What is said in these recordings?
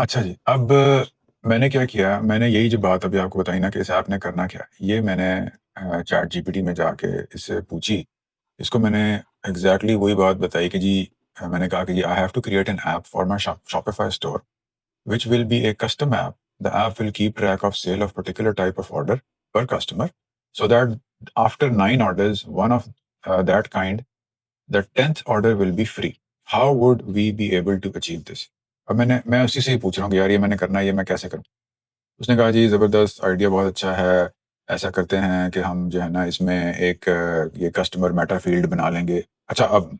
अच्छा जी, अब मैंने क्या किया, मैंने यही जो बात अभी आपको बताई ना कि इस ऐप ने करना क्या है, ये मैंने चैट जीपीटी में जाके इससे पूछी। इसको मैंने एग्ज़ैक्टली वही बात बताई कि जी मैंने कहा कि जी I have to create an app for my Shopify store which will be a custom app. The app will keep track of sale of particular type of order per customer so that after 9 orders, one of that kind, the 10th order will be free. How would we be able to achieve this? अब मैं उसी से ही पूछ रहा हूँ कि यार ये मैंने करना है, ये मैं कैसे करूँ? उसने कहा जी ज़बरदस्त आइडिया बहुत अच्छा है। ऐसा करते हैं कि हम जो है ना इसमें एक ये कस्टमर मेटा फ़ील्ड बना लेंगे। अच्छा अब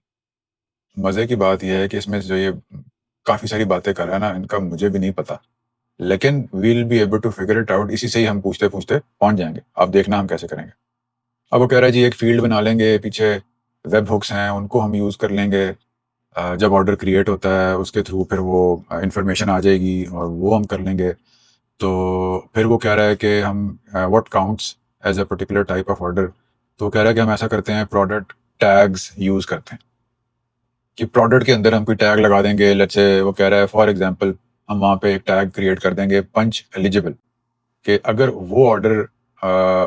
मज़े की बात ये है कि इसमें जो ये काफ़ी सारी बातें कर रहा है ना, इनका मुझे भी नहीं पता। लेकिन we will be able to figure it out, इसी से ही हम पूछते-पूछते पहुँच जाएँगे। अब देखना हम कैसे करेंगे। अब वो कह रहा है जी एक फ़ील्ड बना लेंगे, पीछे वेब हुक्स हैं, उनको हम यूज़ कर लेंगे। जब ऑर्डर क्रिएट होता है उसके थ्रू फिर वो इन्फॉर्मेशन आ जाएगी और वो हम कर लेंगे। तो फिर वो कह रहा है कि हम what counts as a particular type of order. तो वो कह रहा है कि हम ऐसा करते हैं, प्रोडक्ट टैग्स यूज़ करते हैं कि प्रोडक्ट के अंदर हम कोई टैग लगा देंगे। लेट्स से वो कह रहा है फॉर एग्ज़ाम्पल हम वहाँ पे एक टैग क्रिएट कर देंगे पंच एलिजिबल, कि अगर वो ऑर्डर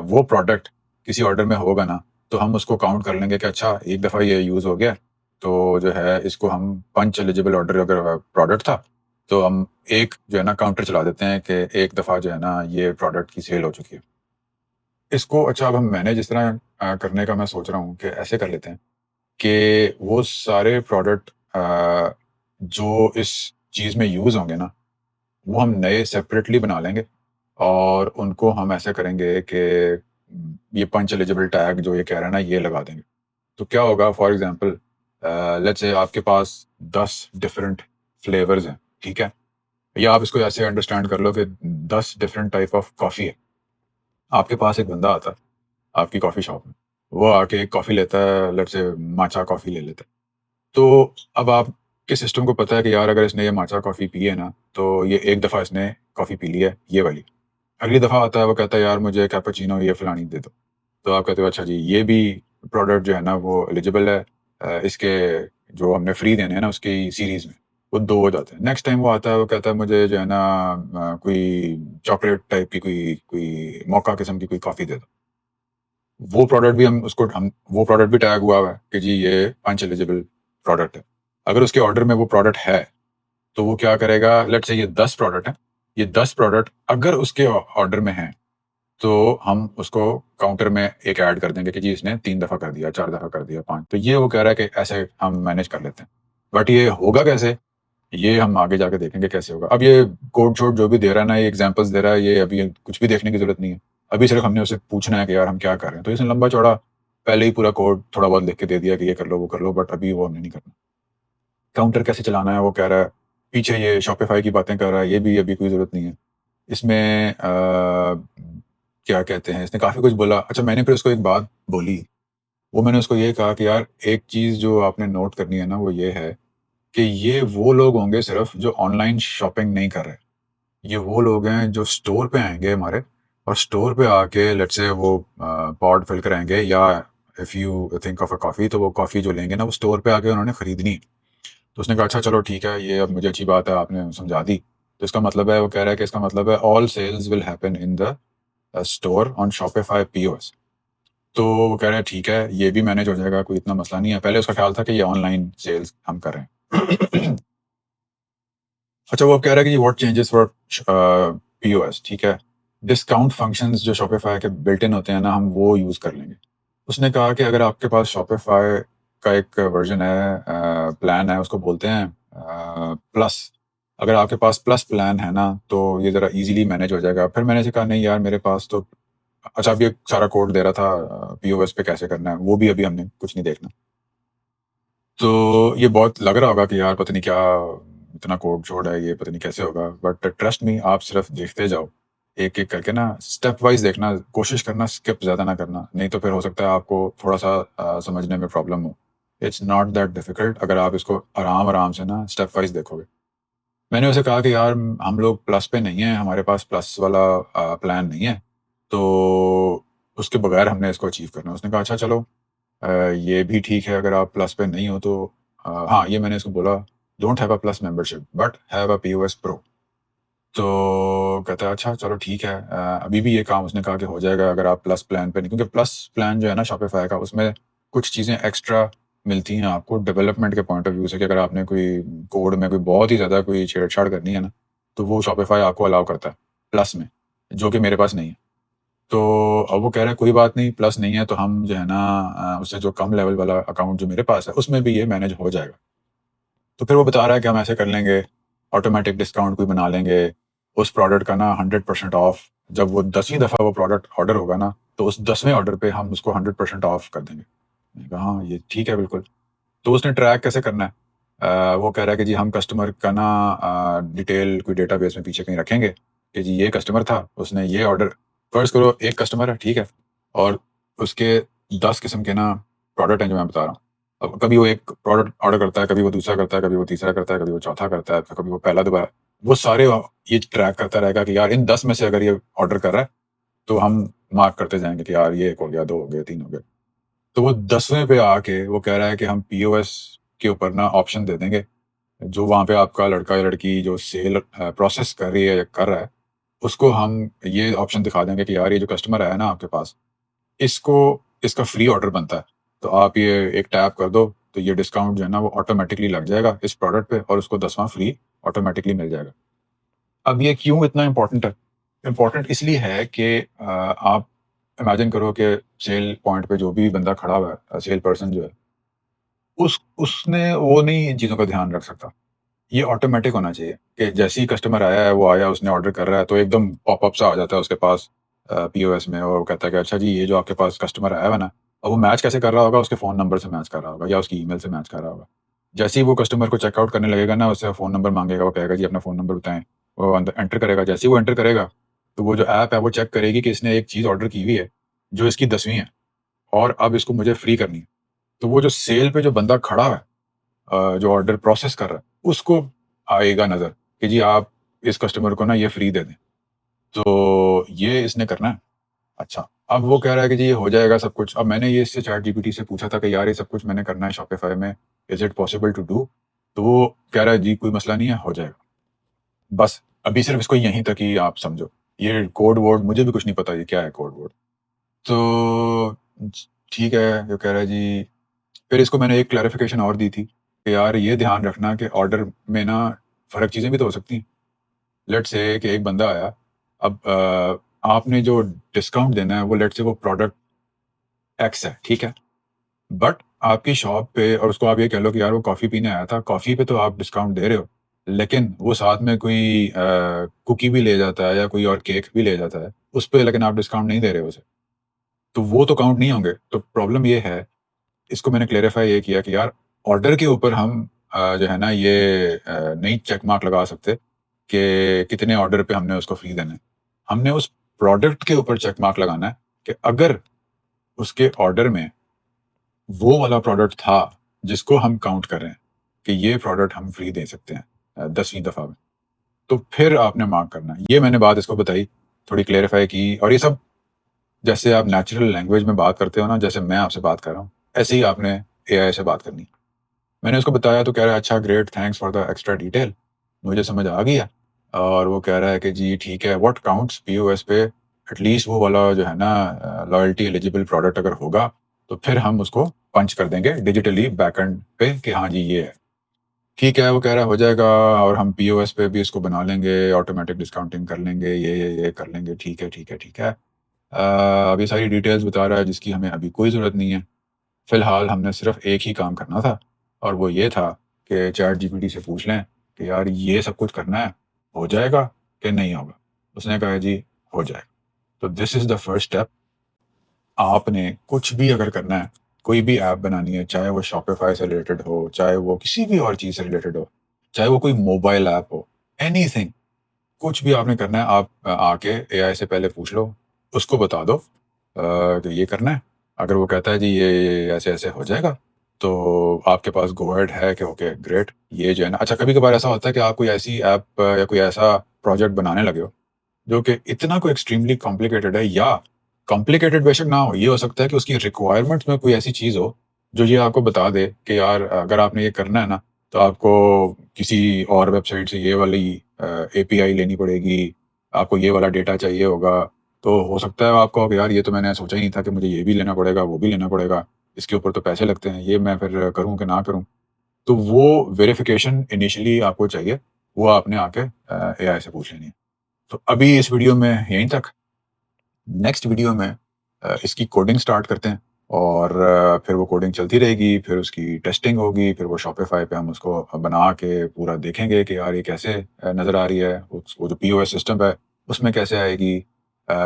वो प्रोडक्ट किसी ऑर्डर में होगा ना, तो हम उसको काउंट कर लेंगे कि अच्छा एक दफ़ा ये यूज़ हो गया, तो जो है इसको हम पंच एलिजिबल ऑर्डर अगर प्रोडक्ट था, तो हम एक जो है ना काउंटर चला देते हैं कि एक दफ़ा जो है ना ये प्रोडक्ट की सेल हो चुकी है। इसको अच्छा अब हम मैनेज इस तरह करने का मैं सोच रहा हूँ कि ऐसे कर लेते हैं कि वो सारे प्रोडक्ट जो इस चीज़ में यूज़ होंगे ना, वो हम नए सेपरेटली बना लेंगे और उनको हम ऐसा करेंगे कि ये पंच एलिजिबल टैग जो ये कह रहा है ना, ये लगा देंगे। तो क्या होगा फॉर एग्ज़ाम्पल लेट्स से आपके पास 10 डिफरेंट फ्लेवर्स हैं, ठीक है? या आप इसको ऐसे अंडरस्टैंड कर लो कि 10 डिफरेंट टाइप ऑफ कॉफ़ी है। आपके पास एक बंदा आता है, आपकी कॉफ़ी शॉप में। वो आके एक कॉफ़ी लेता है, लेट्स से माचा कॉफ़ी ले लेता है। तो अब आपके सिस्टम को पता है कि यार अगर इसने ये माचा कॉफ़ी पी है ना, तो ये एक दफ़ा इसने कॉफ़ी पी ली है, ये वाली। अगली दफ़ा आता है, वो कहता है यार मुझे कैपुचिनो ये फलानी दे दो। तो आप कहते हो अच्छा जी ये भी प्रोडक्ट जो है ना वो एलिजिबल है, इसके जो हमने फ्री देने हैं ना उसकी सीरीज़ में, वो 2 हो जाते हैं। नेक्स्ट टाइम वो आता है, वो कहता है मुझे जो है ना कोई चॉकलेट टाइप की कोई कोई मोका किस्म की कोई कॉफ़ी दे दो। वो प्रोडक्ट भी हम वो प्रोडक्ट भी टैग हुआ हुआ है कि जी ये पंच एलिजिबल प्रोडक्ट है। अगर उसके ऑर्डर में वो प्रोडक्ट है, तो वो क्या करेगा, लेट्स से ये 10 प्रोडक्ट हैं, ये 10 प्रोडक्ट अगर उसके ऑर्डर में हैं, तो हम उसको काउंटर में एक ऐड कर देंगे कि जी इसने 3 दफ़ा कर दिया, 4 दफ़ा कर दिया, 5। तो ये वो कह रहा है कि ऐसे हम मैनेज कर लेते हैं। बट ये होगा कैसे? ये हम आगे जाके देखेंगे कैसे होगा। अब ये कोड-शोड जो भी दे रहा है ना, ये एग्ज़ाम्पल्स दे रहा है, ये अभी कुछ भी देखने की ज़रूरत नहीं है। अभी सिर्फ़ हमने उससे पूछना है कि यार हम क्या कर रहे हैं? तो इसने लंबा-चौड़ा पहले ही पूरा कोड थोड़ा बहुत लिख के दे दिया कि ये कर लो, वो कर लो, बट अभी वो हमने नहीं करना। काउंटर कैसे चलाना है वो कह रहा है, पीछे ये शॉपिफ़ाई की बातें कर रहा है, ये भी अभी कोई ज़रूरत नहीं है। इसमें क्या कहते हैं, इसने काफ़ी कुछ बोला। अच्छा मैंने फिर उसको एक बात बोली, वो मैंने उसको ये कहा कि यार एक चीज़ जो आपने नोट करनी है ना, वो ये है कि ये वो लोग होंगे सिर्फ़ जो ऑनलाइन शॉपिंग नहीं कर रहे। ये वो लोग हैं जो स्टोर पे आएँगे हमारे और स्टोर पे आके लेट्स से वो पॉड फिल कराएँगे या if you think of a coffee, तो वो कॉफ़ी जो लेंगे ना वो स्टोर पे आके उन्होंने खरीदनी है। तो उसने कहा अच्छा चलो ठीक है, ये अब मुझे अच्छी बात है आपने समझा दी। तो इसका मतलब है, वो कह रहा है कि इसका मतलब है all sales will happen in the store on Shopify POS. तो वो कह रहे हैं ठीक है, ये भी मैनेज हो जाएगा, कोई इतना मसला नहीं है। पहले उसका ख्याल था कि ये ऑनलाइन सेल्स हम कर रहे हैं। अच्छा वो अब कह रहा है कि व्हाट चेंजेस फॉर पीओएस, ठीक है। डिस्काउंट फंक्शंस जो शॉपिफाई के बिल्ट इन होते हैं ना, हम वो यूज़ कर लेंगे। उसने कहा कि अगर आपके पास शॉपिफाई का एक वर्ज़न है, प्लान है, उसको बोलते हैं प्लस। अगर आपके पास प्लस प्लान है ना, तो ये ज़रा ईज़िली मैनेज हो जाएगा। फिर मैंने ऐसे कहा नहीं यार मेरे पास तो अच्छा अब ये सारा कोड दे रहा था पीओएस पे कैसे करना है, वो भी अभी हमने कुछ नहीं देखना। तो ये बहुत लग रहा होगा कि यार पता नहीं क्या इतना कोड-शोड है, ये पता नहीं कैसे होगा। बट ट्रस्ट मी आप सिर्फ़ देखते जाओ। एक-एक करके ना स्टेप वाइज़ देखना, कोशिश करना स्किप ज़्यादा ना करना, नहीं तो फिर हो सकता है आपको थोड़ा-सा समझने में प्रॉब्लम हो। इट्स नॉट दैट डिफिकल्ट अगर आप इसको आराम-आराम से ना स्टेप वाइज़ देखोगे। मैंने उसे कहा कि यार हम लोग प्लस पे नहीं हैं, हमारे पास प्लस वाला प्लान नहीं है, तो उसके बगैर हमने इसको अचीव करना है। उसने कहा अच्छा चलो ये भी ठीक है अगर आप प्लस पे नहीं हो तो हाँ, ये मैंने इसको बोला don't have a plus membership but have a POS pro. तो कहता है अच्छा चलो ठीक है, अभी भी ये काम उसने कहा कि हो जाएगा अगर आप प्लस प्लान पे नहीं, क्योंकि प्लस प्लान जो है ना शॉपिफ़ाई का, उसमें कुछ चीज़ें एक्स्ट्रा मिलती हैं आपको डेवलपमेंट के पॉइंट ऑफ व्यू से, कि अगर आपने कोई कोड में कोई बहुत ही ज़्यादा कोई छेड़-छाड़ करनी है ना, तो वो शॉपिफ़ाई आपको अलाउ करता है प्लस में, जो कि मेरे पास नहीं है। तो अब वो कह रहा है कोई बात नहीं, प्लस नहीं है तो हम जो है ना उससे जो कम लेवल वाला अकाउंट जो मेरे पास है उसमें भी ये मैनेज हो जाएगा। तो फिर वो बता रहा है कि हम ऐसे कर लेंगे, ऑटोमैटिक डिस्काउंट कोई बना लेंगे, उस प्रोडक्ट का ना 100% ऑफ, जब वो 10वीं दफ़ा वो प्रोडक्ट ऑर्डर होगा ना, तो उस 10वें ऑर्डर पे हम उसको 100% ऑफ कर देंगे। मैंने कहा हाँ, ये ठीक है बिल्कुल। तो उसने ट्रैक कैसे करना है? वो कह रहा है कि जी हम कस्टमर का ना डिटेल कोई डेटाबेस में पीछे कहीं रखेंगे कि जी ये कस्टमर था, उसने ये ऑर्डर, फ़र्ज़ करो 1 कस्टमर है, ठीक है? और उसके 10 किस्म के ना प्रोडक्ट हैं जो मैं बता रहा हूँ। अब कभी वो एक प्रोडक्ट ऑर्डर करता है, कभी वो दूसरा करता है, कभी वो तीसरा करता है, कभी वो चौथा करता है, कभी वो पहला दोबारा। वो सारे ये ट्रैक करता रहेगा कि यार इन 10 में से अगर ये ऑर्डर कर रहा है, तो हम मार्क करते जाएँगे कि यार ये 1 हो गया, 2 हो गए, 3 हो गए। तो वो 10वें पे आके वो कह रहा है कि हम पीओएस के ऊपर ना ऑप्शन दे देंगे, जो वहाँ पे आपका लड़का या लड़की जो सेल प्रोसेस कर रही है या कर रहा है, उसको हम ये ऑप्शन दिखा देंगे कि यार ये जो कस्टमर आया ना आपके पास, इसको इसका फ्री ऑर्डर बनता है। तो आप ये एक टैप कर दो, तो ये डिस्काउंट जो है ना वो ऑटोमैटिकली लग जाएगा इस प्रोडक्ट पे और उसको 10वाँ फ्री ऑटोमैटिकली मिल जाएगा। अब ये क्यों इतना इम्पोर्टेंट है? इम्पोर्टेंट इसलिए है कि आप इमेजिन करो कि सेल पॉइंट पे जो भी बंदा खड़ा हुआ है, सेल पर्सन जो है, उसने वो नहीं इन चीज़ों का ध्यान रख सकता। ये ऑटोमैटिक होना चाहिए कि जैसे ही कस्टमर आया है, वो आया, उसने ऑर्डर कर रहा है, तो एकदम पॉपअप सा आ जाता है उसके पास पीओएस में, और वो कहता है कि अच्छा जी, ये जो आपके पास कस्टमर आया हुआ है ना, अब वो मैच कैसे कर रहा होगा? उसके फ़ोन नंबर से मैच कर रहा होगा या उसकी ईमेल से मैच कर रहा होगा। जैसे ही वो कस्टमर को चेकआउट करने लगेगा ना, उससे फ़ोन नंबर माँगेगा, वो कहेगा जी अपना फ़ोन नंबर बताएँ। वो अंदर एंटर करेगा, जैसे ही वो एंटर करेगा, तो वो जो ऐप है वो चेक करेगी कि इसने एक चीज़ ऑर्डर की हुई है, जो इसकी 10वीं है और अब इसको मुझे फ्री करनी है। तो वो जो सेल पे जो बंदा खड़ा है, जो ऑर्डर प्रोसेस कर रहा है, उसको आएगा नज़र कि जी आप इस कस्टमर को ना ये फ्री दे दें। तो ये इसने करना है। अच्छा, अब वो कह रहा है कि जी ये हो जाएगा सब कुछ। अब मैंने ये इससे चैटजीपीटी से पूछा था कि यार ये सब कुछ मैंने करना है शॉपिफ़ाई में, is it possible to do? तो वो कह रहा है जी कोई मसला नहीं है, हो जाएगा। बस अभी सिर्फ़ इसको यहीं तक ही आप समझो। ये कोड वोड मुझे भी कुछ नहीं पता ये क्या है कोड वोड। तो ठीक है, ये कह रहा है जी, फिर इसको मैंने एक क्लैरिफ़िकेशन और दी थी कि यार ये ध्यान रखना कि ऑर्डर में ना फ़र्क चीज़ें भी तो हो सकती हैं। लेट्स से कि एक बंदा आया, अब आपने जो डिस्काउंट देना है वो लेट्स से वो प्रोडक्ट एक्स है, ठीक है? बट आपकी शॉप पे, और उसको आप ये कह लो कि यार वो कॉफ़ी पीने आया था, कॉफ़ी पे तो आप डिस्काउंट दे रहे हो, लेकिन वो साथ में कोई कुकी भी ले जाता है या कोई और केक भी ले जाता है, उस पे लेकिन आप डिस्काउंट नहीं दे रहे हो उसे, तो वो तो काउंट नहीं होंगे। तो प्रॉब्लम ये है, इसको मैंने क्लेरिफ़ाई ये किया कि यार ऑर्डर के ऊपर हम जो है ना ये नहीं चेक मार्क लगा सकते कि कितने ऑर्डर पे हमने उसको फ्री देना है। हमने उस प्रोडक्ट के ऊपर चेक मार्क लगाना है कि अगर उसके ऑर्डर में वो वाला प्रोडक्ट था जिसको हम काउंट कर रहे हैं कि ये प्रोडक्ट हम फ्री दे सकते हैं 10वीं दफ़ा में, तो फिर आपने मार्क करना है। ये मैंने बात इसको बताई, थोड़ी क्लेरिफ़ाई की, और ये सब जैसे आप नेचुरल लैंग्वेज में बात करते हो ना, जैसे मैं आपसे बात कर रहा हूँ, ऐसे ही आपने एआई से बात करनी है। मैंने उसको बताया तो कह रहा है अच्छा great, thanks for the extra detail, मुझे समझ आ गया। और वो कह रहा है कि जी ठीक है, व्हाट काउंट्स पीओएस पे एटलीस्ट वो वाला जो है ना लॉयल्टी एलिजिबल प्रोडक्ट अगर होगा, तो फिर हम उसको पंच कर देंगे डिजिटली बैकएंड पे कि हाँ जी ये है। ठीक है, वो कह रहा है हो जाएगा, और हम पीओएस पे भी इसको बना लेंगे, ऑटोमेटिक डिस्काउंटिंग कर लेंगे, ये कर लेंगे, ठीक है, ठीक है, ठीक है। अब ये सारी डिटेल्स बता रहा है जिसकी हमें अभी कोई ज़रूरत नहीं है। फिलहाल हमने सिर्फ़ एक ही काम करना था, और वो ये था कि चैट जीपीटी से पूछ लें कि यार ये सब कुछ करना है, हो जाएगा कि नहीं होगा? उसने कहा जी हो जाएगा। तो this is the first step. आपने कुछ भी अगर करना है, कोई भी ऐप बनानी है, चाहे वो शॉपिफ़ाई से रिलेटेड हो, चाहे वो किसी भी और चीज़ से रिलेटेड हो, चाहे वो कोई मोबाइल ऐप हो, एनीथिंग, कुछ भी आपने करना है, आप आके एआई से पहले पूछ लो, उसको बता दो कि ये करना है। अगर वो कहता है जी ये ऐसे-ऐसे हो जाएगा, तो आपके पास गो अहेड है कि ओके ग्रेट, ये जो है ना, अच्छा कभी-कभार ऐसा होता है कि आप कोई ऐसी ऐप या कोई ऐसा प्रोजेक्ट बनाने लगे हो, जो कि इतना कोई एक्सट्रीमली कॉम्प्लिकेटेड है, या कॉम्प्लिकेटेड बेशक ना हो, ये हो सकता है कि उसकी रिक्वायरमेंट्स में कोई ऐसी चीज़ हो, जो ये आपको बता दे कि यार अगर आपने ये करना है ना, तो आपको किसी और वेबसाइट से ये वाली एपीआई लेनी पड़ेगी, आपको ये वाला डेटा चाहिए होगा। तो हो सकता है आपको कि यार ये तो मैंने सोचा ही नहीं था कि मुझे ये भी लेना पड़ेगा, वो भी लेना पड़ेगा, इसके ऊपर तो पैसे लगते हैं, ये मैं फिर करूँ कि ना करूँ? तो वो वेरिफ़िकेशन इनिशियली आपको चाहिए, वो आपने आके एआई से पूछ लेनी है। तो अभी इस वीडियो में यहीं तक। नेक्स्ट वीडियो में इसकी कोडिंग स्टार्ट करते हैं और फिर वो कोडिंग चलती रहेगी, फिर उसकी टेस्टिंग होगी, फिर वो शॉपिफ़ाई पे हम उसको बना के पूरा देखेंगे कि यार ये कैसे नज़र आ रही है, वो जो पीओएस सिस्टम है, उसमें कैसे आएगी।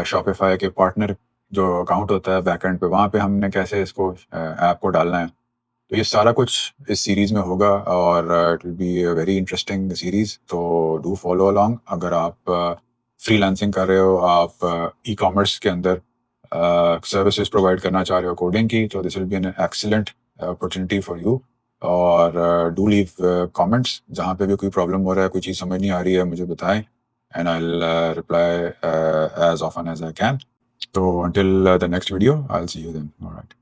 शॉपिफ़ाई के पार्टनर जो अकाउंट होता है बैकएंड पे, वहाँ पे हमने कैसे इसको ऐप को डालना है। तो ये सारा कुछ इस सीरीज़ में होगा और it will be a very interesting series, तो डू फॉलो अलोंग। अगर आप फ्रीलांसिंग कर रहे हो, आप ई-कॉमर्स के अंदर सर्विसेज़ प्रोवाइड करना चाह रहे हो कोडिंग की, तो this will be an excellent opportunity for you. और डू लीव कमेंट्स, जहाँ पे भी कोई प्रॉब्लम हो रहा है, कोई चीज़ समझ नहीं आ रही है, मुझे बताएँ and I will reply as often as I can. So until the next video, I'll see you then. All right.